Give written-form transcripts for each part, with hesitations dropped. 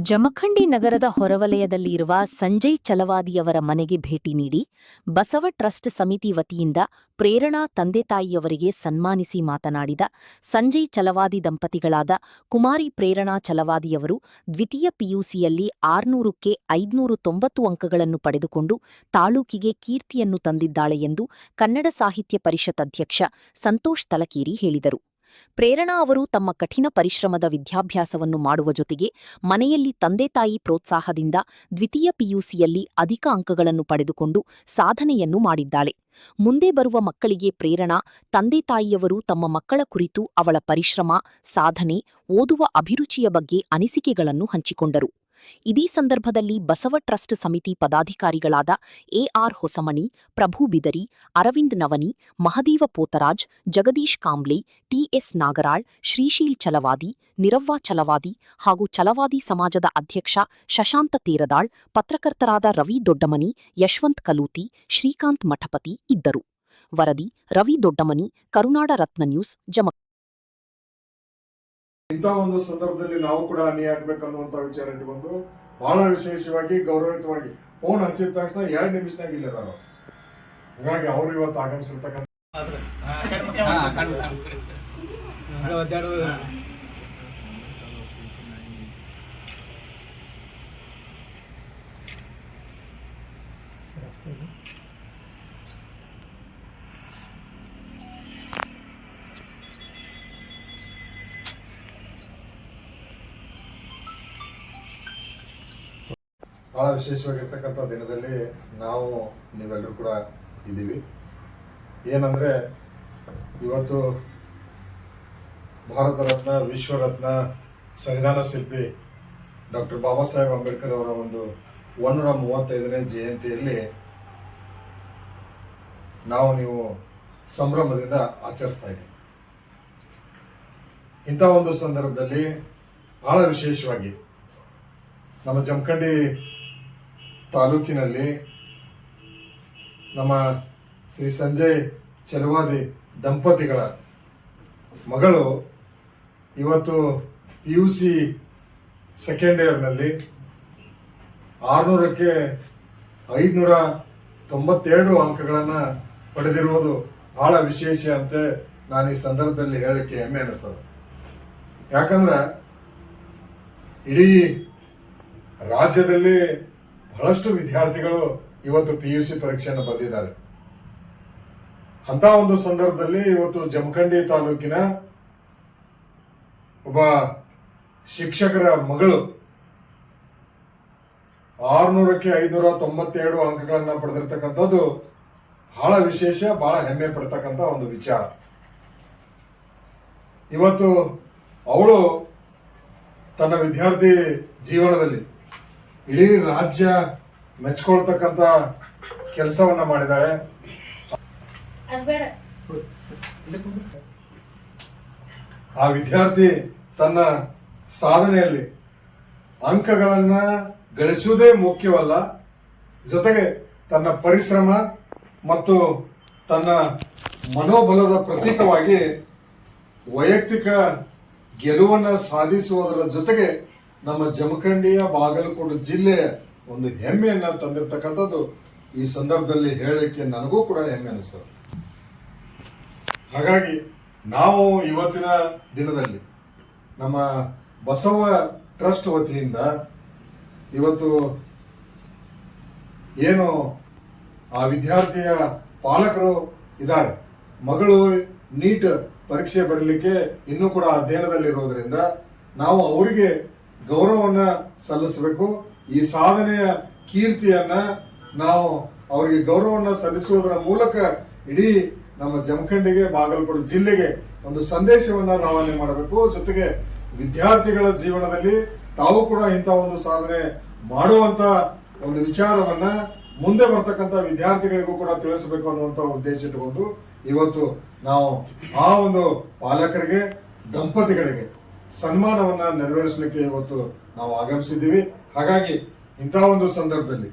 ಜಮಖಂಡಿ ನಗರದ ಹೊರವಲಯದಲ್ಲಿ ಇರುವ ಸಂಜಯ್ ಚಲವಾದಿಯವರ ಮನೆಗೆ ಭೇಟಿ ನೀಡಿ ಬಸವ ಟ್ರಸ್ಟ್ ಸಮಿತಿ ವತಿಯಿಂದ ಪ್ರೇರಣಾ ತಂದೆತಾಯಿಯವರಿಗೆ ಸನ್ಮಾನಿಸಿ ಮಾತನಾಡಿದ ಸಂಜಯ್ ಚಲವಾದಿ ದಂಪತಿಗಳಾದ ಕುಮಾರಿ ಪ್ರೇರಣಾ ಚಲವಾದಿಯವರು ದ್ವಿತೀಯ ಪಿಯುಸಿಯಲ್ಲಿ 600ಕ್ಕೆ 590 ಅಂಕಗಳನ್ನು ಪಡೆದುಕೊಂಡು ತಾಲೂಕಿಗೆ ಕೀರ್ತಿಯನ್ನು ತಂದಿದ್ದಾಳೆ ಎಂದು ಕನ್ನಡ ಸಾಹಿತ್ಯ ಪರಿಷತ್ ಅಧ್ಯಕ್ಷ ಸಂತೋಷ್ ತಲಕೇರಿ ಹೇಳಿದರು. ಪ್ರೇರಣಾ ಅವರು ತಮ್ಮ ಕಠಿಣ ಪರಿಶ್ರಮದ ವಿದ್ಯಾಭ್ಯಾಸವನ್ನು ಮಾಡುವ ಜೊತೆಗೆ ಮನೆಯಲ್ಲಿ ತಂದೆತಾಯಿ ಪ್ರೋತ್ಸಾಹದಿಂದ ದ್ವಿತೀಯ ಪಿಯುಸಿಯಲ್ಲಿ ಅಧಿಕ ಅಂಕಗಳನ್ನು ಪಡೆದುಕೊಂಡು ಸಾಧನೆಯನ್ನು ಮಾಡಿದ್ದಾಳೆ. ಮುಂದೆ ಬರುವ ಮಕ್ಕಳಿಗೆ ಪ್ರೇರಣಾ ತಂದೆತಾಯಿಯವರು ತಮ್ಮ ಮಕ್ಕಳ ಕುರಿತು ಅವಳ ಪರಿಶ್ರಮ, ಸಾಧನೆ, ಓದುವ ಅಭಿರುಚಿಯ ಬಗ್ಗೆ ಅನಿಸಿಕೆಗಳನ್ನು ಹಂಚಿಕೊಂಡರು. ಇದೇ ಸಂದರ್ಭದಲ್ಲಿ ಬಸವ ಟ್ರಸ್ಟ್ ಸಮಿತಿ ಪದಾಧಿಕಾರಿಗಳಾದ ಎಆರ್ ಹೊಸಮನಿ, ಪ್ರಭು ಬಿದರಿ, ಅರವಿಂದ್ ನವನಿ, ಮಹದೇವ ಪೋತರಾಜ್, ಜಗದೀಶ್ ಕಾಂಬ್ಳೆ, ಟಿಎಸ್ ನಾಗರಾಳ್, ಶ್ರೀಶೀಲ್ ಚಲವಾದಿ, ನಿರವ್ವ ಚಲವಾದಿ ಹಾಗೂ ಚಲವಾದಿ ಸಮಾಜದ ಅಧ್ಯಕ್ಷ ಶಶಾಂತ ತೇರದಾಳ್, ಪತ್ರಕರ್ತರಾದ ರವಿ ದೊಡ್ಡಮನಿ, ಯಶವಂತ್ ಕಲೂತಿ, ಶ್ರೀಕಾಂತ್ ಮಠಪತಿ ಇದ್ದರು. ವರದಿ ರವಿ ದೊಡ್ಡಮನಿ, ಕರುನಾಡ ರತ್ನ ನ್ಯೂಸ್, ಜಮಖಂಡಿ. ಇಂಥ ಒಂದು ಸಂದರ್ಭದಲ್ಲಿ ನಾವು ಕೂಡ ಅಣಿಯಾಗಬೇಕನ್ನುವಂತ ವಿಚಾರ ಇಟ್ಟುಕೊಂಡು ಬಹಳ ವಿಶೇಷವಾಗಿ ಗೌರವಯುತವಾಗಿ ಫೋನ್ ಹಚ್ಚಿದ ತಕ್ಷಣ 2 ನಿಮಿಷನಾಗ ಇಲ್ಲದಾರ. ಹಾಗಾಗಿ ಅವರು ಇವತ್ತು ಆಗಮಿಸಿರ್ತಕ್ಕಂಥ ಬಹಳ ವಿಶೇಷವಾಗಿರ್ತಕ್ಕಂಥ ದಿನದಲ್ಲಿ ನಾವು ನೀವೆಲ್ಲರೂ ಕೂಡ ಇದ್ದೀವಿ. ಏನಂದರೆ ಇವತ್ತು ಭಾರತ ರತ್ನ, ವಿಶ್ವರತ್ನ, ಸಂವಿಧಾನ ಶಿಲ್ಪಿ ಡಾಕ್ಟರ್ ಬಾಬಾ ಸಾಹೇಬ್ ಅಂಬೇಡ್ಕರ್ ಅವರ ಒಂದು 135ನೇ ಜಯಂತಿಯಲ್ಲಿ ನೀವು ಸಂಭ್ರಮದಿಂದ ಆಚರಿಸ್ತಾ ಇದ್ದೀವಿ. ಇಂಥ ಒಂದು ಸಂದರ್ಭದಲ್ಲಿ ಬಹಳ ವಿಶೇಷವಾಗಿ ನಮ್ಮ ಜಮಖಂಡಿ ತಾಲೂಕಿನಲ್ಲಿ ನಮ್ಮ ಶ್ರೀ ಸಂಜಯ್ ಚಲವಾದಿ ದಂಪತಿಗಳ ಮಗಳು ಇವತ್ತು ಪಿಯುಸಿ ಸೆಕೆಂಡ್ ಇಯರ್ನಲ್ಲಿ 600ಕ್ಕೆ 592 ಅಂಕಗಳನ್ನು ಪಡೆದಿರುವುದು ಬಹಳ ವಿಶೇಷ ಅಂತೇಳಿ ನಾನು ಈ ಸಂದರ್ಭದಲ್ಲಿ ಹೇಳಲಿಕ್ಕೆ ಹೆಮ್ಮೆ ಅನ್ನಿಸ್ತದೆ. ಯಾಕಂದ್ರೆ ಇಡೀ ರಾಜ್ಯದಲ್ಲಿ ಬಹಳಷ್ಟು ವಿದ್ಯಾರ್ಥಿಗಳು ಇವತ್ತು ಪಿಯುಸಿ ಪರೀಕ್ಷೆಯನ್ನು ಬರೆದಿದ್ದಾರೆ. ಅಂತ ಒಂದು ಸಂದರ್ಭದಲ್ಲಿ ಇವತ್ತು ಜಮಖಂಡಿ ತಾಲೂಕಿನ ಒಬ್ಬ ಶಿಕ್ಷಕರ ಮಗಳು 600ಕ್ಕೆ 592 ಅಂಕಗಳನ್ನು ಪಡೆದಿರ್ತಕ್ಕಂಥದ್ದು ಬಹಳ ವಿಶೇಷ, ಬಹಳ ಹೆಮ್ಮೆ ಪಡ್ತಕ್ಕಂಥ ಒಂದು ವಿಚಾರ. ಇವತ್ತು ಅವಳು ತನ್ನ ವಿದ್ಯಾರ್ಥಿ ಜೀವನದಲ್ಲಿ ಇಡೀ ರಾಜ್ಯ ಮೆಚ್ಕೊಳ್ತಕ್ಕಂಥ ಕೆಲಸವನ್ನ ಮಾಡಿದಾಳೆ. ಆ ವಿದ್ಯಾರ್ಥಿ ತನ್ನ ಸಾಧನೆಯಲ್ಲಿ ಅಂಕಗಳನ್ನ ಗಳಿಸುವುದೇ ಮುಖ್ಯವಲ್ಲ, ಜೊತೆಗೆ ತನ್ನ ಪರಿಶ್ರಮ ಮತ್ತು ತನ್ನ ಮನೋಬಲದ ಪ್ರತೀಕವಾಗಿ ವೈಯಕ್ತಿಕ ಗೆಲುವನ್ನು ಸಾಧಿಸುವುದರ ಜೊತೆಗೆ ನಮ್ಮ ಜಮಖಂಡಿಯ ಬಾಗಲಕೋಟೆ ಜಿಲ್ಲೆಯ ಒಂದು ಹೆಮ್ಮೆಯನ್ನ ತಂದಿರತಕ್ಕಂಥದ್ದು ಈ ಸಂದರ್ಭದಲ್ಲಿ ಹೇಳಲಿಕ್ಕೆ ನನಗೂ ಕೂಡ ಹೆಮ್ಮೆ ಅನಿಸ್ತದೆ. ಹಾಗಾಗಿ ನಾವು ಇವತ್ತಿನ ದಿನದಲ್ಲಿ ನಮ್ಮ ಬಸವ ಟ್ರಸ್ಟ್ ವತಿಯಿಂದ ಇವತ್ತು ಏನು ಆ ವಿದ್ಯಾರ್ಥಿಯ ಪಾಲಕರು ಇದ್ದಾರೆ, ಮಗಳು ನೀಟ್ ಪರೀಕ್ಷೆ ಬರಲಿಕ್ಕೆ ಇನ್ನೂ ಕೂಡ ಅಧ್ಯಯನದಲ್ಲಿರೋದ್ರಿಂದ ನಾವು ಅವರಿಗೆ ಗೌರವವನ್ನ ಸಲ್ಲಿಸಬೇಕು. ಈ ಸಾಧನೆಯ ಕೀರ್ತಿಯನ್ನ ನಾವು ಅವರಿಗೆ ಗೌರವವನ್ನ ಸಲ್ಲಿಸುವುದರ ಮೂಲಕ ಇಡೀ ನಮ್ಮ ಜಮಖಂಡಿಗೆ, ಬಾಗಲಕೋಟೆ ಜಿಲ್ಲೆಗೆ ಒಂದು ಸಂದೇಶವನ್ನ ರವಾನೆ ಮಾಡಬೇಕು. ಜೊತೆಗೆ ವಿದ್ಯಾರ್ಥಿಗಳ ಜೀವನದಲ್ಲಿ ತಾವು ಕೂಡ ಇಂಥ ಒಂದು ಸಾಧನೆ ಮಾಡುವಂತ ಒಂದು ವಿಚಾರವನ್ನ ಮುಂದೆ ಬರ್ತಕ್ಕಂಥ ವಿದ್ಯಾರ್ಥಿಗಳಿಗೂ ಕೂಡ ತಿಳಿಸಬೇಕು ಅನ್ನುವಂಥ ಉದ್ದೇಶ ಇಟ್ಟುಕೊಂಡು ಇವತ್ತು ನಾವು ಆ ಒಂದು ಪಾಲಕರಿಗೆ ದಂಪತಿಗಳಿಗೆ ಸನ್ಮಾನವನ್ನ ನೆರವೇರಿಸಲಿಕ್ಕೆ ಇವತ್ತು ನಾವು ಆಗಮಿಸಿದ್ದೀವಿ. ಹಾಗಾಗಿ ಇಂಥ ಒಂದು ಸಂದರ್ಭದಲ್ಲಿ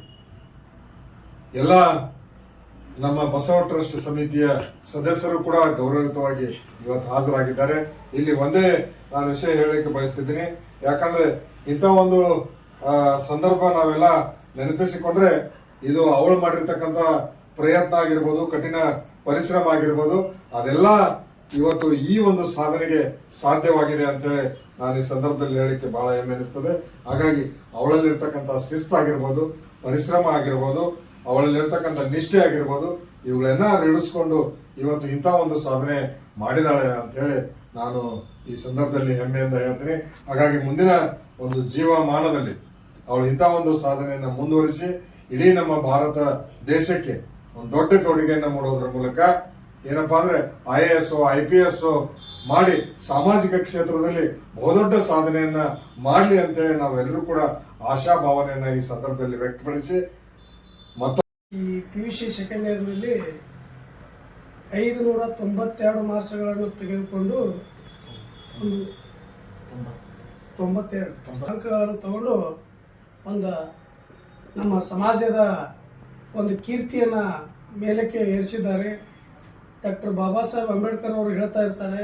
ಎಲ್ಲ ನಮ್ಮ ಬಸವ ಟ್ರಸ್ಟ್ ಸಮಿತಿಯ ಸದಸ್ಯರು ಕೂಡ ಗೌರವಯುತವಾಗಿ ಇವತ್ತು ಹಾಜರಾಗಿದ್ದಾರೆ. ಇಲ್ಲಿ ಒಂದೇ ನಾನು ವಿಷಯ ಹೇಳಲಿಕ್ಕೆ ಬಯಸ್ತಿದ್ದೀನಿ. ಯಾಕಂದ್ರೆ ಇಂಥ ಒಂದು ಸಂದರ್ಭ ನಾವೆಲ್ಲ ನೆನಪಿಸಿಕೊಂಡ್ರೆ ಇದು ಅವಳು ಮಾಡಿರ್ತಕ್ಕಂಥ ಪ್ರಯತ್ನ ಆಗಿರ್ಬೋದು, ಕಠಿಣ ಪರಿಶ್ರಮ ಆಗಿರ್ಬೋದು, ಅದೆಲ್ಲ ಇವತ್ತು ಈ ಒಂದು ಸಾಧನೆಗೆ ಸಾಧ್ಯವಾಗಿದೆ ಅಂತೇಳಿ ನಾನು ಈ ಸಂದರ್ಭದಲ್ಲಿ ಹೇಳಲಿಕ್ಕೆ ಬಹಳ ಹೆಮ್ಮೆ ಅನಿಸ್ತದೆ. ಹಾಗಾಗಿ ಅವಳಲ್ಲಿರ್ತಕ್ಕಂಥ ಶಿಸ್ತಾಗಿರ್ಬೋದು, ಪರಿಶ್ರಮ ಆಗಿರ್ಬೋದು, ಅವಳಲ್ಲಿರ್ತಕ್ಕಂಥ ನಿಷ್ಠೆ ಆಗಿರ್ಬೋದು, ಇವುಗಳನ್ನ ರೂಢಿಸ್ಕೊಂಡು ಇವತ್ತು ಇಂಥ ಒಂದು ಸಾಧನೆ ಮಾಡಿದಾಳೆ ಅಂತೇಳಿ ನಾನು ಈ ಸಂದರ್ಭದಲ್ಲಿ ಹೆಮ್ಮೆಯಿಂದ ಹೇಳ್ತೀನಿ. ಹಾಗಾಗಿ ಮುಂದಿನ ಒಂದು ಜೀವಮಾನದಲ್ಲಿ ಅವಳು ಇಂಥ ಒಂದು ಸಾಧನೆಯನ್ನು ಮುಂದುವರಿಸಿ ಇಡೀ ನಮ್ಮ ಭಾರತ ದೇಶಕ್ಕೆ ಒಂದು ದೊಡ್ಡ ಕೊಡುಗೆಯನ್ನು ಮಾಡೋದ್ರ ಮೂಲಕ ಏನಪ್ಪಾ ಅಂದ್ರೆ IAS IPS ಮಾಡಿ ಸಾಮಾಜಿಕ ಕ್ಷೇತ್ರದಲ್ಲಿ ಬಹುದೊಡ್ಡ ಸಾಧನೆಯನ್ನ ಮಾಡಲಿ ಅಂತೇಳಿ ನಾವೆಲ್ಲರೂ ಕೂಡ ಆಶಾಭಾವನೆಯನ್ನ ಈ ಸಂದರ್ಭದಲ್ಲಿ ವ್ಯಕ್ತಪಡಿಸಿ ಈ PUC ಸೆಕೆಂಡ್ ಇಯರ್ನಲ್ಲಿ 592 ಮಾರ್ಕ್ಸ್ಗಳನ್ನು ತೆಗೆದುಕೊಂಡು ಒಂದು 92 ಅಂಕಗಳನ್ನು ತಗೊಂಡು ಒಂದು ನಮ್ಮ ಸಮಾಜದ ಒಂದು ಕೀರ್ತಿಯನ್ನು ಮೇಲಕ್ಕೆ ಏರಿಸಿದ್ದಾರೆ. ಡಾಕ್ಟರ್ ಬಾಬಾ ಸಾಹೇಬ್ ಅಂಬೇಡ್ಕರ್ ಅವರು ಹೇಳ್ತಾ ಇರ್ತಾರೆ,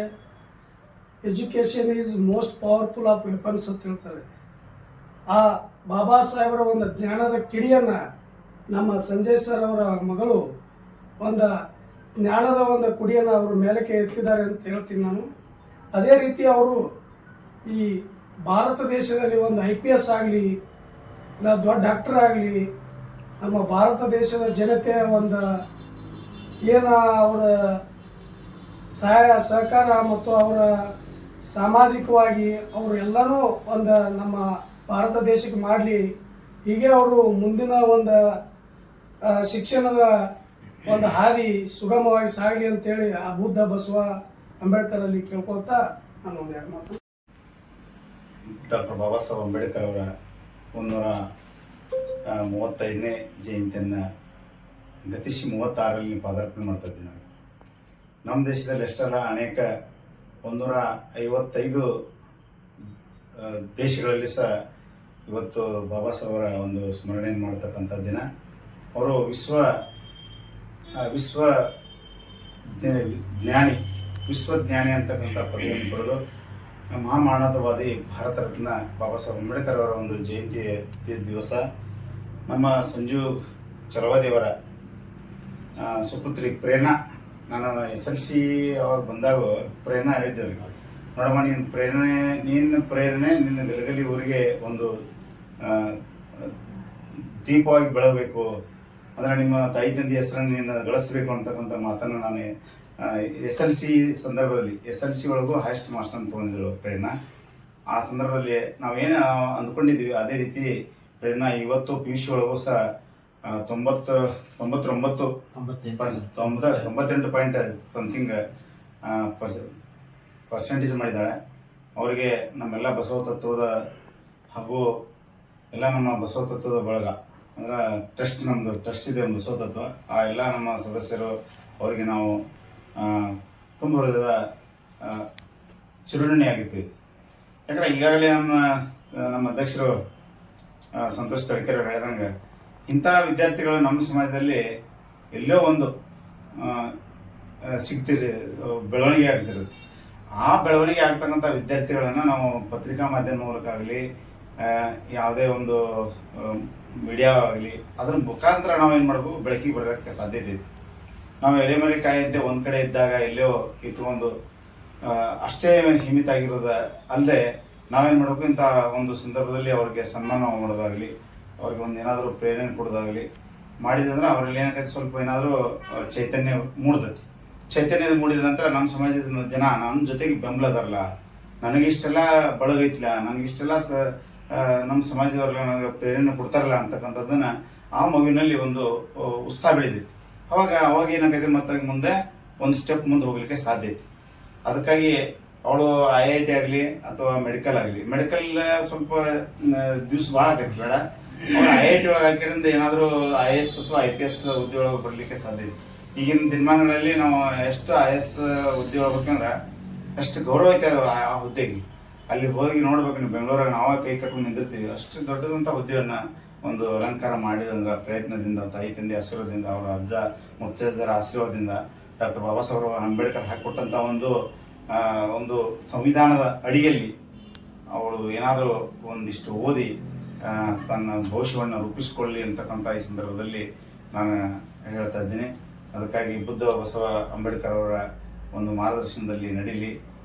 education is most powerful of weapons ಅಂತ ಹೇಳ್ತಾರೆ. ಆ ಬಾಬಾ ಸಾಹೇಬರ ಒಂದು ಜ್ಞಾನದ ಕಿಡಿಯನ್ನು ನಮ್ಮ ಸಂಜಯ್ ಸರ್ ಅವರ ಮಗಳು ಒಂದು ಜ್ಞಾನದ ಒಂದು ಕುಡಿಯನ್ನು ಅವರು ಮೇಲಕ್ಕೆ ಎತ್ತಿದ್ದಾರೆ ಅಂತ ಹೇಳ್ತೀನಿ ನಾನು. ಅದೇ ರೀತಿ ಅವರು ಈ ಭಾರತ ದೇಶದಲ್ಲಿ ಒಂದು IPS ಆಗಲಿ, ಇಲ್ಲ ದೊಡ್ಡ ಡಾಕ್ಟರ್ ಆಗಲಿ, ನಮ್ಮ ಭಾರತ ದೇಶದ ಜನತೆಯ ಒಂದು ಏನು ಅವರ ಸಹಾಯ ಸಹಕಾರ ಮತ್ತು ಅವರ ಸಾಮಾಜಿಕವಾಗಿ ಅವರು ಎಲ್ಲನೂ ಒಂದು ನಮ್ಮ ಭಾರತ ದೇಶಕ್ಕೆ ಮಾಡಲಿ, ಹೀಗೆ ಅವರು ಮುಂದಿನ ಒಂದು ಶಿಕ್ಷಣದ ಒಂದು ಹಾದಿ ಸುಗಮವಾಗಿ ಸಾಗಲಿ ಅಂತೇಳಿ ಆ ಬುದ್ಧ ಬಸವ ಅಂಬೇಡ್ಕರ್ ಅಲ್ಲಿ ಕೇಳ್ಕೊಳ್ತಾ ನಾನು ಒಂದು ಎರಡು ಮಾತು. ಡಾಕ್ಟರ್ ಬಾಬಾ ಸಾಹೇಬ್ ಅಂಬೇಡ್ಕರ್ ಅವರ 135ನೇ ಜಯಂತಿಯನ್ನು ಗತಿಸಿ 36ರಲ್ಲಿ ಪಾದಾರ್ಪಣೆ ಮಾಡ್ತಾ ಇದ್ದೀವಿ. ನಾವು ನಮ್ಮ ದೇಶದಲ್ಲಿ ಎಷ್ಟೆಲ್ಲ ಅನೇಕ 155 ದೇಶಗಳಲ್ಲಿ ಸಹ ಇವತ್ತು ಬಾಬಾ ಸಾಹೇಬ್ ಅವರ ಒಂದು ಸ್ಮರಣೆಯನ್ನು ಮಾಡ್ತಕ್ಕಂಥ ದಿನ. ಅವರು ವಿಶ್ವಜ್ಞಾನಿ ಅಂತಕ್ಕಂಥ ಪದವಿಯನ್ನು ಪಡೆದು ಮಹಾಮಾನವವಾದಿ ಭಾರತ ರತ್ನ ಬಾಬಾ ಸಾಹೇಬ್ ಅಂಬೇಡ್ಕರ್ ಅವರ ಒಂದು ಜಯಂತಿ ದಿವಸ ನಮ್ಮ ಸಂಜು ಚಲವಾದಿಯವರ ಸುಪುತ್ರಿ ಪ್ರೇರಣಾ, ನಾನು SLC ಅವಾಗ ಬಂದಾಗ ಪ್ರೇರಣಾ ಹೇಳಿದ್ದೇವೆ, ನೋಡಮ್ಮ ನಿನ್ನ ಪ್ರೇರಣೆ ನಿನ್ನ ಗಲಗಲಿ ಊರಿಗೆ ಒಂದು ದೀಪವಾಗಿ ಬೆಳಗಬೇಕು, ಅಂದರೆ ನಿಮ್ಮ ತಾಯಿ ತಂದೆ ಹೆಸರನ್ನು ನೀನು ಗಳಿಸಬೇಕು ಅಂತಕ್ಕಂಥ ಮಾತನ್ನು ನಾನು SLC ಸಂದರ್ಭದಲ್ಲಿ SLC ಒಳಗೂ ಹೈಯೆಸ್ಟ್ ಮಾರ್ಕ್ಸ್ ಅಂತ ತೊಗೊಂಡಿದ್ರು ಪ್ರೇರಣಾ. ಆ ಸಂದರ್ಭದಲ್ಲಿ ನಾವೇನು ಅಂದ್ಕೊಂಡಿದ್ವಿ ಅದೇ ರೀತಿ ಪ್ರೇರಣಾ ಇವತ್ತು PUC ಒಳಗೂ ಸಹ 98 ಪಾಯಿಂಟ್ ಸಮಥಿಂಗ್ ಪರ್ಸೆಂಟೇಜ್ ಮಾಡಿದ್ದಾಳೆ. ಅವರಿಗೆ ನಮ್ಮೆಲ್ಲ ಬಸವ ತತ್ವದ ಹಾಗೂ ಎಲ್ಲ ನಮ್ಮ ಬಸವ ತತ್ವದ ಬಳಗ ಅಂದ್ರೆ ನಮ್ಮದು ಟ್ರಸ್ಟ್ ಇದೆ ಬಸವ ತತ್ವ, ಆ ಎಲ್ಲ ನಮ್ಮ ಸದಸ್ಯರು ಅವರಿಗೆ ನಾವು ತುಂಬ ಹೃದಯದ ಚಿರುಣಿ ಆಗಿರ್ತೀವಿ. ಯಾಕಂದರೆ ಈಗಾಗಲೇ ನಮ್ಮ ಅಧ್ಯಕ್ಷರು ಸಂತೋಷ್ ತಡಕೇರಿ ಹೇಳ್ದಂಗೆ ಇಂಥ ವಿದ್ಯಾರ್ಥಿಗಳು ನಮ್ಮ ಸಮಾಜದಲ್ಲಿ ಎಲ್ಲೋ ಒಂದು ಬೆಳವಣಿಗೆ ಆಗ್ತಿರೋದು. ಆ ಬೆಳವಣಿಗೆ ಆಗ್ತಕ್ಕಂಥ ವಿದ್ಯಾರ್ಥಿಗಳನ್ನು ನಾವು ಪತ್ರಿಕಾ ಮಾಧ್ಯಮ ಮೂಲಕ ಆಗಲಿ, ಯಾವುದೇ ಒಂದು ಮೀಡಿಯಾ ಆಗಲಿ, ಅದ್ರ ಮುಖಾಂತರ ನಾವೇನು ಮಾಡಬೇಕು, ಬೆಳಕಿಗೆ ಬರೋಕ್ಕೆ ಸಾಧ್ಯತೆ ಇತ್ತು. ನಾವು ಎಲೆಮರೆ ಕಾಯಿದ್ದೆ ಒಂದು ಕಡೆ ಇದ್ದಾಗ ಎಲ್ಲೋ ಇಟ್ಕೊಂಡು ಅಷ್ಟೇ ಸೀಮಿತ ಆಗಿರೋದ ಅಲ್ಲದೆ ನಾವೇನು ಮಾಡಬೇಕು, ಇಂಥ ಒಂದು ಸಂದರ್ಭದಲ್ಲಿ ಅವ್ರಿಗೆ ಸನ್ಮಾನ ಮಾಡೋದಾಗಲಿ, ಅವ್ರಿಗೆ ಒಂದು ಏನಾದರೂ ಪ್ರೇರಣೆ ಕೊಡೋದಾಗಲಿ ಮಾಡಿದಂದ್ರೆ ಅವರಲ್ಲಿ ಏನಾಗೈತೆ, ಸ್ವಲ್ಪ ಏನಾದರೂ ಚೈತನ್ಯ ಮೂಡ್ತೈತಿ. ಚೈತನ್ಯದ ಮೂಡಿದ ನಂತರ ನಮ್ಮ ಸಮಾಜದ ಜನ ನಮ್ಮ ಜೊತೆಗೆ ಬೆಂಬಲದಾರಲ್ಲ, ನನಗಿಷ್ಟೆಲ್ಲ ಬಳಗೈತಿಲ್ಲ, ನನಗಿಷ್ಟೆಲ್ಲ ನಮ್ಮ ಸಮಾಜದವ್ರಲ್ಲ ನನಗೆ ಪ್ರೇರಣೆ ಕೊಡ್ತಾರಲ್ಲ ಅಂತಕ್ಕಂಥದ್ದನ್ನು ಆ ಮಗುವಿನಲ್ಲಿ ಒಂದು ಉತ್ಸಾಹ ಬೆಳೆದೈತಿ. ಅವಾಗ ಏನಾಗೈತೆ, ಮತ್ತು ಮುಂದೆ ಒಂದು ಸ್ಟೆಪ್ ಮುಂದೆ ಹೋಗ್ಲಿಕ್ಕೆ ಸಾಧ್ಯ ಐತಿ. ಅದಕ್ಕಾಗಿ ಅವಳು IIT ಆಗಲಿ ಅಥವಾ ಮೆಡಿಕಲ್ ಆಗಲಿ, ಮೆಡಿಕಲ್ ಸ್ವಲ್ಪ ದಿವ್ಸ ಭಾಳ ಆಗೈತಿ ಬೇಡ, ಅವ್ರು IIT ಒಳಗೆ ಹಾಕಿರಿಂದ ಏನಾದರೂ IAS ಅಥವಾ IPS ಹುದ್ದೆ ಒಳಗೆ ಬರಲಿಕ್ಕೆ ಸಾಧ್ಯ ಇದೆ. ಈಗಿನ ದಿನಮಾನಗಳಲ್ಲಿ ನಾವು ಎಷ್ಟು IAS ಹುದ್ದೆ ಒಳಗೆ ಬೇಕಂದ್ರೆ ಅಷ್ಟು ಗೌರವ ಐತೆ ಅದು ಆ ಹುದ್ದೆಗೆ. ಅಲ್ಲಿ ಹೋಗಿ ನೋಡ್ಬೇಕು, ನೀವು ಬೆಂಗಳೂರಾಗ ನಾವೇ ಕೈ ಕಟ್ಕೊಂಡು ನಿಂದಿರ್ತೀವಿ. ಅಷ್ಟು ದೊಡ್ಡದಂಥ ಹುದ್ದೆಯನ್ನು ಒಂದು ಅಲಂಕಾರ ಮಾಡಿದಂದ್ರೆ ಪ್ರಯತ್ನದಿಂದ, ತಾಯಿ ತಂದೆ ಆಶೀರ್ವಾದದಿಂದ, ಅವರ ಅಜ್ಜ ಮುತ್ತಜ್ಜರ ಆಶೀರ್ವಾದದಿಂದ, ಡಾಕ್ಟರ್ ಬಾಬಾ ಸಾಹೇಬ್ ಅಂಬೇಡ್ಕರ್ ಹಾಕಿಕೊಟ್ಟಂಥ ಒಂದು ಸಂವಿಧಾನದ ಅಡಿಯಲ್ಲಿ ಅವಳು ಏನಾದರೂ ಒಂದಿಷ್ಟು ಓದಿ ತನ್ನ ಭವಿಷ್ಯವನ್ನು ರೂಪಿಸಿಕೊಳ್ಳಿ ಅಂತಕ್ಕಂಥ ಈ ಸಂದರ್ಭದಲ್ಲಿ ನಾನು ಹೇಳ್ತಾ ಇದ್ದೀನಿ. ಅದಕ್ಕಾಗಿ ಬುದ್ಧ ಬಸವ ಅಂಬೇಡ್ಕರ್ ಅವರ ಒಂದು ಮಾರ್ಗದರ್ಶನದಲ್ಲಿ ನಡೀಲಿ,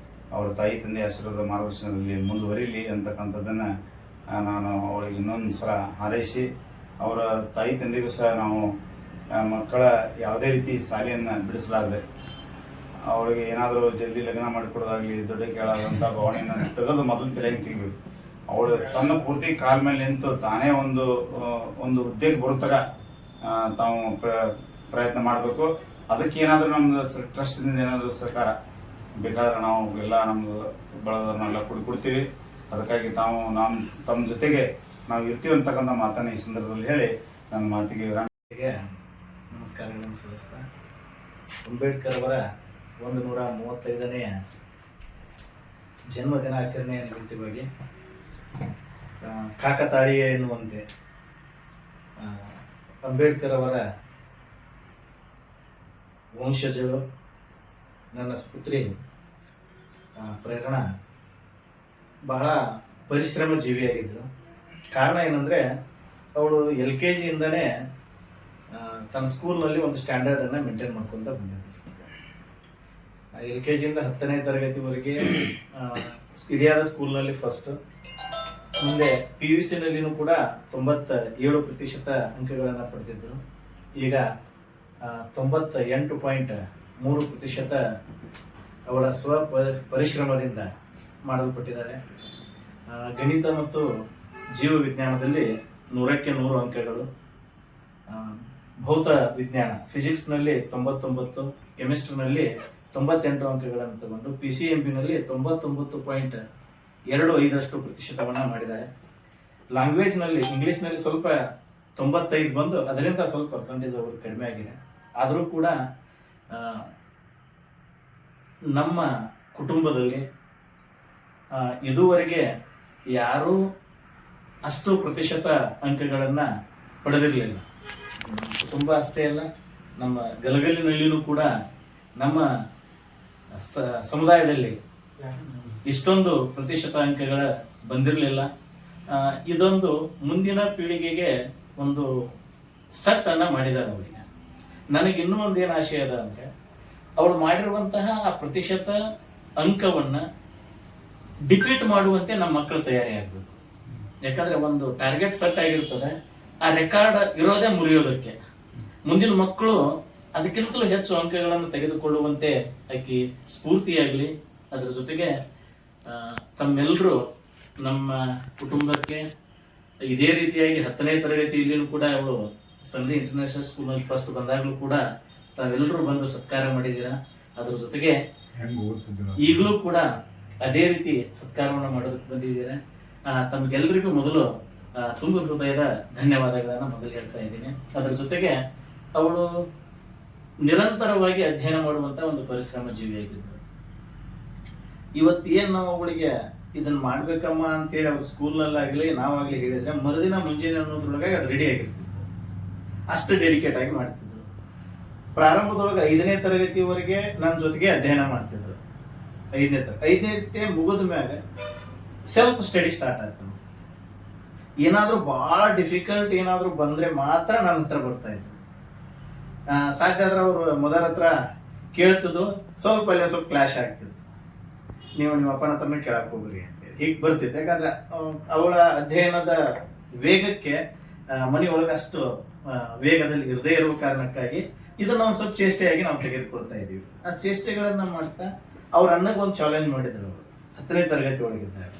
ಅವರ ತಾಯಿ ತಂದೆ ಆಶೀರ್ವಾದ ಮಾರ್ಗದರ್ಶನದಲ್ಲಿ ಮುಂದುವರಿಲಿ ಅಂತಕ್ಕಂಥದ್ದನ್ನು ನಾನು ಅವಳಿಗೆ ಇನ್ನೊಂದು ಸಲ ಹಾರೈಸಿ, ಅವರ ತಾಯಿ ತಂದೆಗೂ ಸಹ ನಾವು ಮಕ್ಕಳ ಯಾವುದೇ ರೀತಿ ಶಾಲೆಯನ್ನು ಬಿಡಿಸಲಾರದೆ ಅವಳಿಗೆ ಏನಾದರೂ ಜಲ್ದಿ ಲಗ್ನ ಮಾಡಿಕೊಡೋದಾಗಲಿ, ದೊಡ್ಡ ಕೇಳಾದಂಥ ಭಾವನೆಯನ್ನು ತೆಗೆದು ಮೊದಲು ತಲೆಗೆ ತೆಗಿಬೇಕು. ಅವಳು ತನ್ನ ಪೂರ್ತಿ ಕಾಲ ಮೇಲೆ ನಿಂತು ತಾನೇ ಒಂದು ಹುದ್ದೆಗೆ ಬರುತ್ತಾಗ ತಾವು ಪ್ರಯತ್ನ ಮಾಡಬೇಕು. ಅದಕ್ಕೆ ಏನಾದರೂ ನಮ್ಮದು ಟ್ರಸ್ಟಿಂದ ಏನಾದರೂ ಸರ್ಕಾರ ಬೇಕಾದ್ರೆ ನಾವು ಎಲ್ಲ ನಮ್ಮದು ಬಳಗದವ್ರನ್ನೆಲ್ಲ ಕೊಡ್ತೀವಿ. ಅದಕ್ಕಾಗಿ ತಮ್ಮ ಜೊತೆಗೆ ನಾವು ಇರ್ತೀವಿ ಅಂತಕ್ಕಂಥ ಮಾತನ್ನು ಈ ಸಂದರ್ಭದಲ್ಲಿ ಹೇಳಿ ನನ್ನ ಮಾತಿಗೆ ನಮಸ್ಕಾರಗಳನ್ನು ಸಲ್ಲಿಸ್ತಾ, ಅಂಬೇಡ್ಕರ್ ಅವರ 135ನೇ ಜನ್ಮ ದಿನಾಚರಣೆಯ ನಿಮಿತ್ತವಾಗಿ ಕಾಕತಾಳೀಯ ಎನ್ನುವಂತೆ ಅಂಬೇಡ್ಕರ್ ಅವರ ವಂಶಜರು ನನ್ನ ಪುತ್ರಿ ಪ್ರೇರಣಾ ಬಹಳ ಪರಿಶ್ರಮ ಜೀವಿಯಾಗಿದ್ದರು. ಕಾರಣ ಏನಂದರೆ, ಅವಳು LKG ಇಂದನೇ ತನ್ನ ಸ್ಕೂಲ್ನಲ್ಲಿ ಒಂದು ಸ್ಟ್ಯಾಂಡರ್ಡನ್ನು ಮೇಂಟೈನ್ ಮಾಡ್ಕೊತ ಬಂದಿದ್ದರು. LKG ಇಂದ 10ನೇ ತರಗತಿವರೆಗೆ ಇಂಡಿಯಾದ ಸ್ಕೂಲ್ನಲ್ಲಿ ಫಸ್ಟು. ಮುಂದೆ PUC ಕೂಡ 97% ಅಂಕಗಳನ್ನು ಪಡೆದಿದ್ದರು. ಈಗ 98.3% ಅವಳ ಪರಿಶ್ರಮದಿಂದ ಮಾಡಲ್ಪಟ್ಟಿದ್ದಾರೆ. ಗಣಿತ ಮತ್ತು ಜೀವ ವಿಜ್ಞಾನದಲ್ಲಿ 100ಕ್ಕೆ 100 ಅಂಕಗಳು, ಭೌತ ವಿಜ್ಞಾನ ಫಿಸಿಕ್ಸ್ನಲ್ಲಿ 99, ಕೆಮಿಸ್ಟ್ರಿನಲ್ಲಿ 98 ಅಂಕಗಳನ್ನು ತಗೊಂಡು PCMBನಲ್ಲಿ 99.25% ಮಾಡಿದ್ದಾರೆ. ಲ್ಯಾಂಗ್ವೇಜ್ನಲ್ಲಿ ಇಂಗ್ಲೀಷ್ನಲ್ಲಿ ಸ್ವಲ್ಪ 95 ಬಂದು ಅದರಿಂದ ಸ್ವಲ್ಪ ಪರ್ಸೆಂಟೇಜ್ ಅವರು ಕಡಿಮೆ ಆಗಿದೆ. ಆದರೂ ಕೂಡ ನಮ್ಮ ಕುಟುಂಬದಲ್ಲಿ ಇದುವರೆಗೆ ಯಾರೂ ಅಷ್ಟು ಪ್ರತಿಶತ ಅಂಕಗಳನ್ನು ಪಡೆದಿರಲಿಲ್ಲ. ಕುಟುಂಬ ಅಷ್ಟೇ ಅಲ್ಲ, ನಮ್ಮ ಗಲಗಲಿನಲ್ಲಿಯೂ ಕೂಡ ನಮ್ಮ ಸಮುದಾಯದಲ್ಲಿ ಇಷ್ಟೊಂದು ಪ್ರತಿಶತ ಅಂಕಗಳ ಬಂದಿರಲಿಲ್ಲ. ಇದೊಂದು ಮುಂದಿನ ಪೀಳಿಗೆಗೆ ಒಂದು ಸಟ್ಟನ್ನು ಮಾಡಿದ್ದಾರೆ ಅವರಿಗೆ. ನನಗೆ ಇನ್ನೂ ಒಂದೇನು ಆಶಯ ಅದ ಅಂದರೆ, ಅವಳು ಮಾಡಿರುವಂತಹ ಆ ಪ್ರತಿಶತ ಅಂಕವನ್ನು ಡಿಪೀಟ್ ಮಾಡುವಂತೆ ನಮ್ಮ ಮಕ್ಕಳು ತಯಾರಿ ಆಗಬೇಕು. ಯಾಕಂದರೆ ಒಂದು ಟಾರ್ಗೆಟ್ ಸೆಟ್ ಆಗಿರ್ತದೆ, ಆ ರೆಕಾರ್ಡ್ ಇರೋದೇ ಮುರಿಯೋದಕ್ಕೆ. ಮುಂದಿನ ಮಕ್ಕಳು ಅದಕ್ಕಿಂತಲೂ ಹೆಚ್ಚು ಅಂಕಗಳನ್ನು ತೆಗೆದುಕೊಳ್ಳುವಂತೆ ಆಕಿ ಸ್ಫೂರ್ತಿಯಾಗಲಿ. ಅದರ ಜೊತೆಗೆ ತಮ್ಮೆಲ್ಲರೂ ನಮ್ಮ ಕುಟುಂಬಕ್ಕೆ ಇದೇ ರೀತಿಯಾಗಿ 10ನೇ ತರಗತಿಯಲ್ಲಿಯೂ ಕೂಡ ಅವಳು ಸಂಧಿ ಇಂಟರ್ನ್ಯಾಷನಲ್ ಸ್ಕೂಲ್ನಲ್ಲಿ ಫಸ್ಟ್ ಬಂದಾಗಲೂ ಕೂಡ ತಾವೆಲ್ಲರೂ ಬಂದು ಸತ್ಕಾರ ಮಾಡಿದ್ದೀರಾ. ಅದರ ಜೊತೆಗೆ ಈಗಲೂ ಕೂಡ ಅದೇ ರೀತಿ ಸತ್ಕಾರವನ್ನು ಮಾಡೋದಕ್ಕೆ ಬಂದಿದ್ದೀರಾ. ತಮಗೆಲ್ಲರಿಗೂ ಮೊದಲು ತುಂಬ ಹೃದಯದ ಧನ್ಯವಾದಗಳನ್ನು ಮೊದಲು ಹೇಳ್ತಾ ಇದ್ದೀನಿ. ಅದರ ಜೊತೆಗೆ ಅವಳು ನಿರಂತರವಾಗಿ ಅಧ್ಯಯನ ಮಾಡುವಂಥ ಒಂದು ಪರಿಶ್ರಮ ಜೀವಿಯಾಗಿದ್ದರು. ಇವತ್ತೇನು ನಾವು ಅವಳಿಗೆ ಇದನ್ನು ಮಾಡ್ಬೇಕಮ್ಮ ಅಂತೇಳಿ ಅವ್ರ ಸ್ಕೂಲ್ನಲ್ಲಾಗಲಿ ನಾವಾಗಲಿ ಹೇಳಿದರೆ ಮರುದಿನ ಮುಂಜಾನೆ ಅನ್ನೋದ್ರೊಳಗಾಗಿ ಅದು ರೆಡಿ ಆಗಿರ್ತಿತ್ತು. ಅಷ್ಟು ಡೆಡಿಕೇಟ್ ಆಗಿ ಮಾಡ್ತಿದ್ರು. ಪ್ರಾರಂಭದೊಳಗೆ 5ನೇ ತರಗತಿವರೆಗೆ ನನ್ನ ಜೊತೆಗೆ ಅಧ್ಯಯನ ಮಾಡ್ತಿದ್ರು. 5ನೇ ಮುಗಿದ ಮ್ಯಾಗ ಸೆಲ್ಫ್ ಸ್ಟಡಿ ಸ್ಟಾರ್ಟ್ ಆಗ್ತದೆ. ಏನಾದರೂ ಭಾಳ ಡಿಫಿಕಲ್ಟ್ ಏನಾದರೂ ಬಂದರೆ ಮಾತ್ರ ನನ್ನ ಹತ್ರ ಬರ್ತಾ ಇದ್ರು. ಸಾಧ್ಯ ಆದ್ರೆ ಅವರು ಮೊದಲ ಹತ್ರ ಕೇಳ್ತಿದ್ದು, ಸ್ವಲ್ಪ ಅಲ್ಲೇ ಸ್ವಲ್ಪ ಕ್ಲಾಶ್ ಆಗ್ತಿತ್ತು. ನೀವು ನಿಮ್ಮ ಅಪ್ಪನ ಹತ್ರನೇ ಕೇಳಕ್ಕೆ ಹೋಗ್ರಿ ಅಂತೇಳಿ ಹೀಗೆ ಬರ್ತಿತ್ತು. ಯಾಕಂದ್ರೆ ಅವಳ ಅಧ್ಯಯನದ ವೇಗಕ್ಕೆ ಮನೆಯೊಳಗೆ ಅಷ್ಟು ವೇಗದಲ್ಲಿ ಇರದೇ ಇರುವ ಕಾರಣಕ್ಕಾಗಿ ಇದನ್ನು ಒಂದು ಸ್ವಲ್ಪ ಚೇಷ್ಟೆಯಾಗಿ ನಾವು ತೆಗೆದುಕೊಳ್ತಾ ಇದ್ದೀವಿ. ಆ ಚೇಷ್ಟೆಗಳನ್ನು ಮಾಡ್ತಾ ಅವ್ರ ಅನ್ನಗೊಂದು ಚಾಲೆಂಜ್ ಮಾಡಿದ್ರು. ಅವರು 10ನೇ ತರಗತಿ ಒಳಗಿದ್ದಾಗ,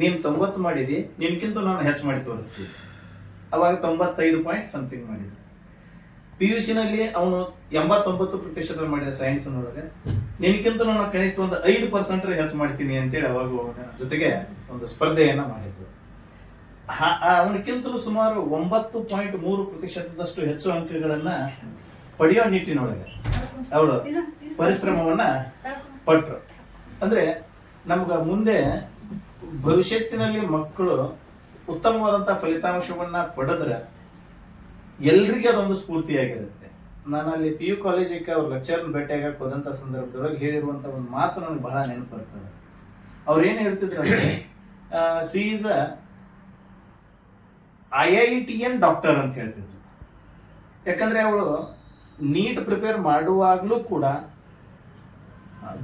ನೀನು 90 ಮಾಡಿದಿ, ನಿನ್ಕಿಂತ ನಾನು ಹೆಚ್ಚು ಮಾಡಿ ತೋರಿಸ್ತೀವಿ. ಅವಾಗ 95 ಪಾಯಿಂಟ್ ಸಮಥಿಂಗ್ ಮಾಡಿದ್ರು. PUCನಲ್ಲಿ ಅವನು 89% ಮಾಡಿದ ಸೈನ್ಸ್ನೊಳಗೆ, ನಿನಕ್ಕಿಂತ ನಾನು ಕನಿಷ್ಠ ಒಂದು 5% ಹೆಚ್ಚು ಮಾಡ್ತೀನಿ ಅಂತೇಳಿ ಅವಾಗ ಜೊತೆಗೆ ಒಂದು ಸ್ಪರ್ಧೆಯನ್ನು ಮಾಡಿದ್ರು. ಅವನಕ್ಕಿಂತಲೂ ಸುಮಾರು 9.3% ಹೆಚ್ಚು ಅಂಕಗಳನ್ನ ಪಡೆಯೋ ನಿಟ್ಟಿನೊಳಗೆ ಅವಳು ಪರಿಶ್ರಮವನ್ನ ಪಟ್ರು. ಅಂದ್ರೆ ನಮ್ಗ ಮುಂದೆ ಭವಿಷ್ಯತ್ತಿನಲ್ಲಿ ಮಕ್ಕಳು ಉತ್ತಮವಾದಂತಹ ಫಲಿತಾಂಶವನ್ನ ಪಡೆದ್ರೆ ಎಲ್ರಿಗೂ ಅದೊಂದು ಸ್ಫೂರ್ತಿಯಾಗಿರುತ್ತೆ. ನಾನು ಅಲ್ಲಿ PU ಕಾಲೇಜಿಗೆ ಅವ್ರ ಲೆಕ್ಚರ್ನ ಭೇಟಿಯಾಗಕ್ಕೆ ಹೋದಂಥ ಸಂದರ್ಭದೊಳಗೆ ಹೇಳಿರುವಂಥ ಒಂದು ಮಾತು ನನಗೆ ಬಹಳ ನೆನಪು ಬರ್ತದೆ. ಅವ್ರು ಏನು ಹೇಳ್ತಿದ್ರು ಅಂದರೆ C is a IITN doctor ಅಂತ ಹೇಳ್ತಿದ್ರು. ಯಾಕಂದ್ರೆ ಅವಳು ನೀಟ್ ಪ್ರಿಪೇರ್ ಮಾಡುವಾಗಲೂ ಕೂಡ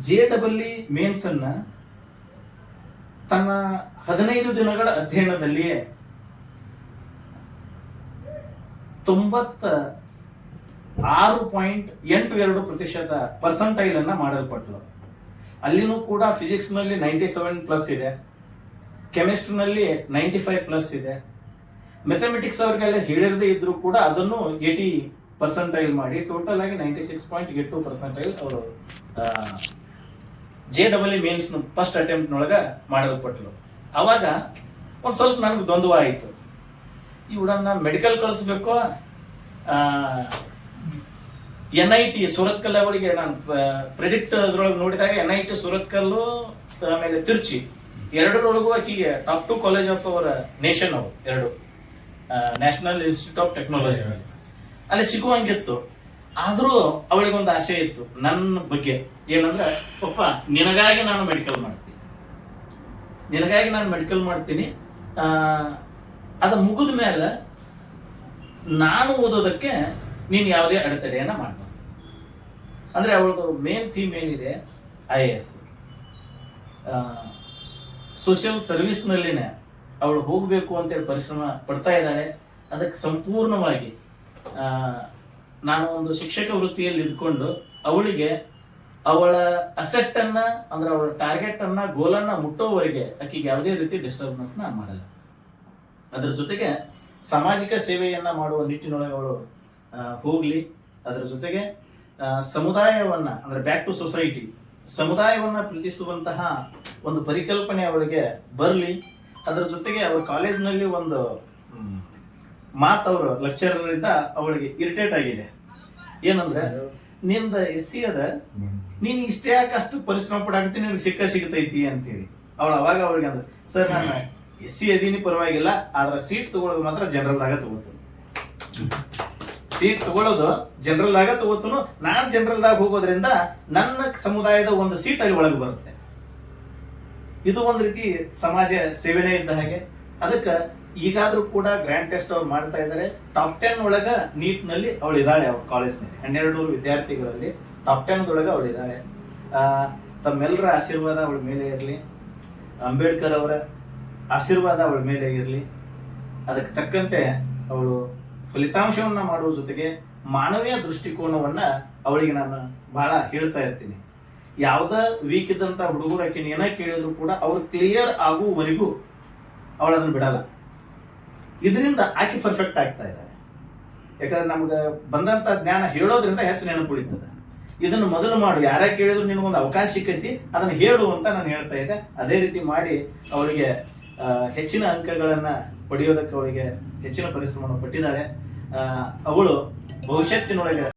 JEE ಮೇನ್ಸ್ ಅನ್ನ ತನ್ನ 15 ದಿನಗಳ ಅಧ್ಯಯನದಲ್ಲಿಯೇ 96.82% ಪರ್ಸೆಂಟೈಲ್ ಅನ್ನ ಮಾಡಲ್ಪಟ್ಟಳು. ಅಲ್ಲಿನೂ ಕೂಡ ಫಿಸಿಕ್ಸ್ ನಲ್ಲಿ 97+ ಇದೆ, ಕೆಮಿಸ್ಟ್ರಿನಲ್ಲಿ 95+ ಇದೆ. ಮ್ಯಾಥಮೆಟಿಕ್ಸ್ ಅವ್ರಿಗೆಲ್ಲ ಹೇಳಿರದೇ ಇದ್ರು ಕೂಡ ಅದನ್ನು 80% ಮಾಡಿ ಟೋಟಲ್ ಆಗಿ 96.82% ಅವರು JEE ಮೇನ್ಸ್ ಫಸ್ಟ್ ಅಟೆಂಪ್ಟ್ ನೊಳಗ ಮಾಡಲ್ಪಟ್ಟಳು. ಅವಾಗ ಒಂದ್ ಸ್ವಲ್ಪ ನನಗೆ ದ್ವಂದ್ವ ಆಯಿತು, ಈ ಹುಡುಗನ್ನ ಮೆಡಿಕಲ್ ಕಳಿಸ್ಬೇಕು, NIT ಸೂರತ್ಕಲ್ ಅವಳಿಗೆ ನಾನು ಪ್ರೆಡಿಕ್ಟ್ ಅದ್ರೊಳಗೆ ನೋಡಿದಾಗ NIT ಸೂರತ್ಕಲ್ಲು ಆಮೇಲೆ ತಿರ್ಚಿ ಎರಡರೊಳಗೂ ಆಕಿಗೆ top 2 college of our nation ಅವು ಎರಡು, ನ್ಯಾಷನಲ್ ಇನ್ಸ್ಟಿಟ್ಯೂಟ್ ಆಫ್ ಟೆಕ್ನಾಲಜಿ ಅಲ್ಲಿ ಸಿಗುವಂಗಿತ್ತು. ಆದ್ರೂ ಅವಳಿಗೊಂದು ಆಸೆ ಇತ್ತು ನನ್ನ ಬಗ್ಗೆ, ಏನಂದ್ರೆ ಪಪ್ಪ ನಿನಗಾಗಿ ನಾನು ಮೆಡಿಕಲ್ ಮಾಡ್ತೀನಿ, ಅದು ಮುಗಿದ ಮೇಲೆ ನಾನು ಓದೋದಕ್ಕೆ ನೀನು ಯಾವುದೇ ಅಡೆತಡೆಯನ್ನ ಮಾಡ. ಅಂದ್ರೆ ಅವಳದು ಮೇನ್ ಥೀಮ್ ಏನಿದೆ IAS ಸೋಷಿಯಲ್ ಸರ್ವಿಸ್ನಲ್ಲಿನೇ ಅವಳು ಹೋಗಬೇಕು ಅಂತೇಳಿ ಪರಿಶ್ರಮ ಪಡ್ತಾ ಇದ್ದಾಳೆ. ಅದಕ್ಕೆ ಸಂಪೂರ್ಣವಾಗಿ ನಾನು ಒಂದು ಶಿಕ್ಷಕ ವೃತ್ತಿಯಲ್ಲಿ ಇದ್ಕೊಂಡು ಅವಳಿಗೆ ಅವಳ ಅಸೆಟ್ ಅನ್ನ ಅಂದ್ರೆ ಅವಳ ಟಾರ್ಗೆಟ್ ಅನ್ನ ಗೋಲನ್ನ ಮುಟ್ಟೋವರೆಗೆ ಆಕೆಗೆ ಯಾವುದೇ ರೀತಿ ಡಿಸ್ಟರ್ಬೆನ್ಸ್ ನಾನು ಮಾಡಲ್ಲ. ಅದ್ರ ಜೊತೆಗೆ ಸಾಮಾಜಿಕ ಸೇವೆಯನ್ನ ಮಾಡುವ ನಿಟ್ಟಿನೊಳಗೆ ಅವಳು ಹೋಗ್ಲಿ. ಅದರ ಜೊತೆಗೆ ಸಮುದಾಯವನ್ನ ಅಂದ್ರೆ ಬ್ಯಾಕ್ ಟು ಸೊಸೈಟಿ, ಸಮುದಾಯವನ್ನ ಪ್ರೀತಿಸುವಂತಹ ಒಂದು ಪರಿಕಲ್ಪನೆ ಅವಳಿಗೆ ಬರಲಿ. ಅದರ ಜೊತೆಗೆ ಅವ್ರ ಕಾಲೇಜ್ನಲ್ಲಿ ಒಂದು ಮಾತು ಅವರು ಲೆಕ್ಚರರ್ ಇಂದ ಅವಳಿಗೆ ಇರಿಟೇಟ್ ಆಗಿದೆ. ಏನಂದ್ರೆ ನಿಂದ SC ಅದ, ನೀನ್ ಇಷ್ಟೇ ಯಾಕೆ ಅಷ್ಟು ಪರಿಶ್ರಮ ಪಡಾಕತ್ತೀನಿ, ನಿನಗೆ ಸಿಗ್ತೈತಿ ಅಂತೇಳಿ. ಅವಾಗ ಅವ್ರಿಗೆ ಅಂದ್ರೆ ಸರ್ ನಾನು SC ಅದೀನಿ ಪರವಾಗಿಲ್ಲ, ಆದ್ರೆ ಸೀಟ್ ತಗೊಳ್ಳೋದು ಮಾತ್ರ ಜನರಲ್ದಾಗ ತಗೋತೀನಿ, ಸೀಟ್ ತಗೊಳ್ಳೋದು ಜನರಲ್ದಾಗ ತಗೋತನು. ನಾನು ಜನರಲ್ದಾಗ ಹೋಗೋದ್ರಿಂದ ನನ್ನ ಸಮುದಾಯದ ಒಂದು ಸೀಟ್ ಅಲ್ಲಿ ಒಳಗೆ ಬರುತ್ತೆ. ಇದು ಒಂದು ರೀತಿ ಸಮಾಜ ಸೇವೆನೇ ಇದ್ದ ಹಾಗೆ. ಅದಕ್ಕೆ ಈಗಾದ್ರೂ ಕೂಡ ಗ್ರ್ಯಾಂಡ್ ಟೆಸ್ಟ್ ಅವ್ರು ಮಾಡ್ತಾ ಇದ್ದಾರೆ. ಟಾಪ್ 10 ಒಳಗ ನೀಟ್ ನಲ್ಲಿ ಅವಳು ಇದ್ದಾಳೆ. ಅವ್ರ ಕಾಲೇಜ್ನಲ್ಲಿ 1200 ವಿದ್ಯಾರ್ಥಿಗಳಲ್ಲಿ ಟಾಪ್ 10 ಒಳಗ ಅವಳು ಇದ್ದಾಳೆ. ತಮ್ಮೆಲ್ಲರ ಆಶೀರ್ವಾದ ಅವಳ ಮೇಲೆ ಇರಲಿ, ಅಂಬೇಡ್ಕರ್ ಅವರ ಆಶೀರ್ವಾದ ಅವಳ ಮೇಲೆ ಇರಲಿ. ಅದಕ್ಕೆ ತಕ್ಕಂತೆ ಅವಳು ಫಲಿತಾಂಶವನ್ನ ಮಾಡುವ ಜೊತೆಗೆ ಮಾನವೀಯ ದೃಷ್ಟಿಕೋನವನ್ನ ಅವಳಿಗೆ ನಾನು ಬಹಳ ಹೇಳ್ತಾ ಇರ್ತೀನಿ. ಯಾವ್ದ ವೀಕ್ ಇದ್ದಂತ ಹುಡುಗರು ಆಕೆನ ಏನ ಕೇಳಿದ್ರು ಕೂಡ ಅವ್ರು ಕ್ಲಿಯರ್ ಆಗುವವರೆಗೂ ಅವಳು ಅದನ್ನ ಬಿಡಲ್ಲ. ಇದರಿಂದ ಆಕೆ ಪರ್ಫೆಕ್ಟ್ ಆಗ್ತಾ ಇದ್ದಾರೆ. ಯಾಕಂದ್ರೆ ನಮ್ಗೆ ಬಂದಂತ ಜ್ಞಾನ ಹೇಳೋದ್ರಿಂದ ಹೆಚ್ಚು ನೆನಪು ಉಳಿತದೆ. ಇದನ್ನು ಮೊದಲು ಮಾಡು, ಯಾರ ಕೇಳಿದ್ರು ನಿನಗೊಂದು ಅವಕಾಶ ಸಿಕ್ಕೈತಿ, ಅದನ್ನ ಹೇಳು ಅಂತ ನಾನು ಹೇಳ್ತಾ ಇದ್ದೆ. ಅದೇ ರೀತಿ ಮಾಡಿ ಅವಳಿಗೆ ಹೆಚ್ಚಿನ ಅಂಕಗಳನ್ನ ಪಡೆಯೋದಕ್ಕೆ ಅವಳಿಗೆ ಹೆಚ್ಚಿನ ಪರಿಶ್ರಮವನ್ನು ಪಟ್ಟಿದ್ದಾಳೆ. ಅವಳು ಭವಿಷ್ಯತ್ತಿನೊಳಗೆ